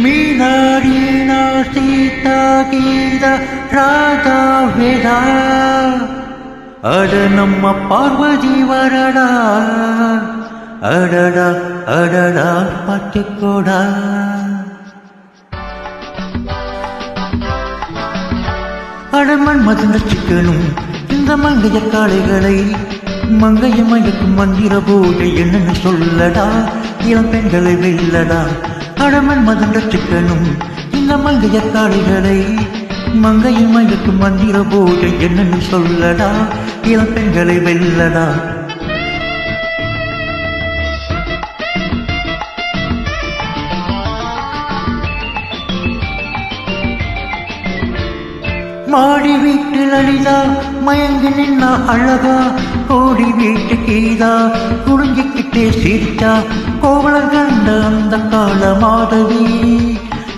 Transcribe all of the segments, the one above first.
மீனா ரீனா சீதா கீதா ராதா வேதா அட நம்ம பார்வதி வரடா அடடா அடடா பார்த்துக்கோடா. அடமண் மதுந்த சிக்கனும் இந்த மங்கைய காளைகளை மங்கைய மயக்கும் மந்திர பூஜை என்னன்னு சொல்லடா. இளம் பெண்களை வெல்லடா. அடமண் மதுந்த சிக்கனும் இந்த மங்கைய காளைகளை மங்கைய மயக்கும் மந்திர பூஜை என்னன்னு சொல்லடா. இளம் பெண்களை வெல்லடா. மாடி வீட்டில் அழிதா மயங்கி நின்னா அழகா கோடி வீட்டு கீதா குடுங்கிக்கிட்டே சிரிச்சா கோவலர் கண்ட அந்த கால மாதவி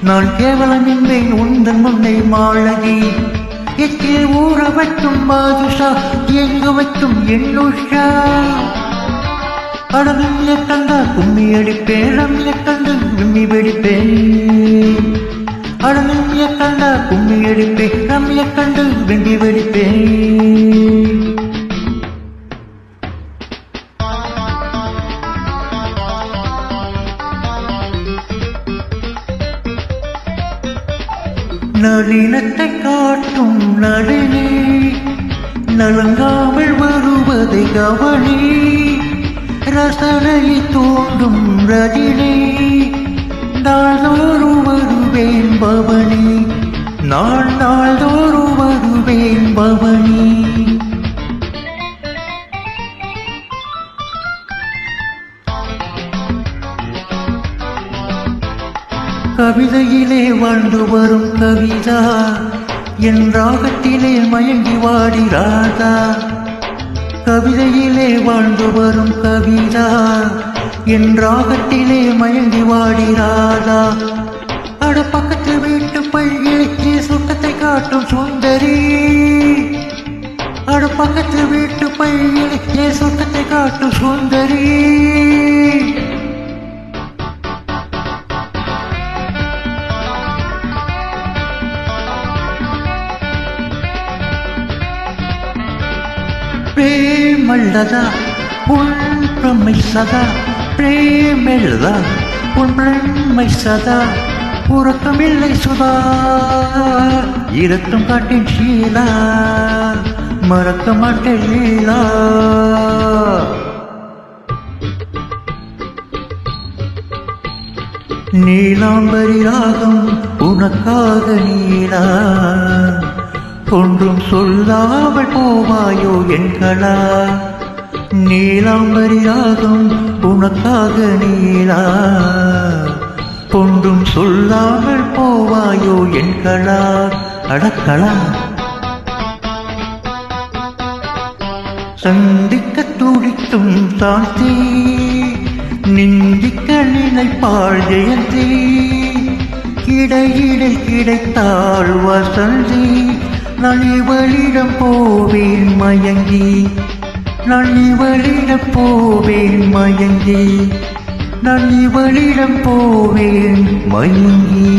நான் கேவலம் என்பேன் உந்தன் முன்னை மாளவி எத்தில் ஊற வைக்கும் பாதுஷா எங்கு வைக்கும் என்னுஷா அடமிய கண்டா கும்மி அடிப்பேன் ரம்ய கண்டு விம்மி வெடிப்பேன் அடமிய கண்டா கும்மி அடிப்பேன் ரம்ய கண்டு விம்மி வெடிப்பேன். நளினத்தை காட்டும் நளினி நலங்காமல் வருவதை கவனி ரசனை தோண்டும் ரஜினி நாள்தோறும் வருவேன் பவனி நான் நாள்தோறும் வருவேன் பவனி. கவிதையிலே வாழ்ந்து வரும் கவிதா என் ராகத்திலே மயங்கி வாடி ராதா. கவிதையிலே வாழ்ந்து வரும் கவிதா என் ராகத்திலே மயங்கி வாடி ராதா. அட பக்கத்து வீட்டு பையனுக்கு சுத்தத்தை காட்டும் சுந்தரி அட பக்கத்து வீட்டு பையனுக்கு சுத்தத்தை காட்டும் சுந்தரி. பிரேமல்லதா உன் பிரமை சதா பிரேமெல்லதா உன் பிரமை சதா உறக்கமில்லை சுதா இரக்கம் காட்டின் ஷீலா மறக்க மாட்டேன் லீலா. நீலாம்பரி ராகம் உனக்காக நீலா ஒன்றும் சொல்லாமல் போவாயோ என்களா. நீலாம்பரி ராகம் உனக்காக நீலா ஒன்றும் சொல்லாமல் போவாயோ என்களா. அடக்களா சந்திக்க துடித்தும் சாந்தி நிந்திக்க நினைப்பாள் ஜெயந்தி இடையிடை கிடைத்தாள் வசந்தி நான் இவளிடம் போவேன் மயங்கி நான் இவளிடம் போவேன் மயங்கி நான் இவளிடம் போவேன் மயங்கி.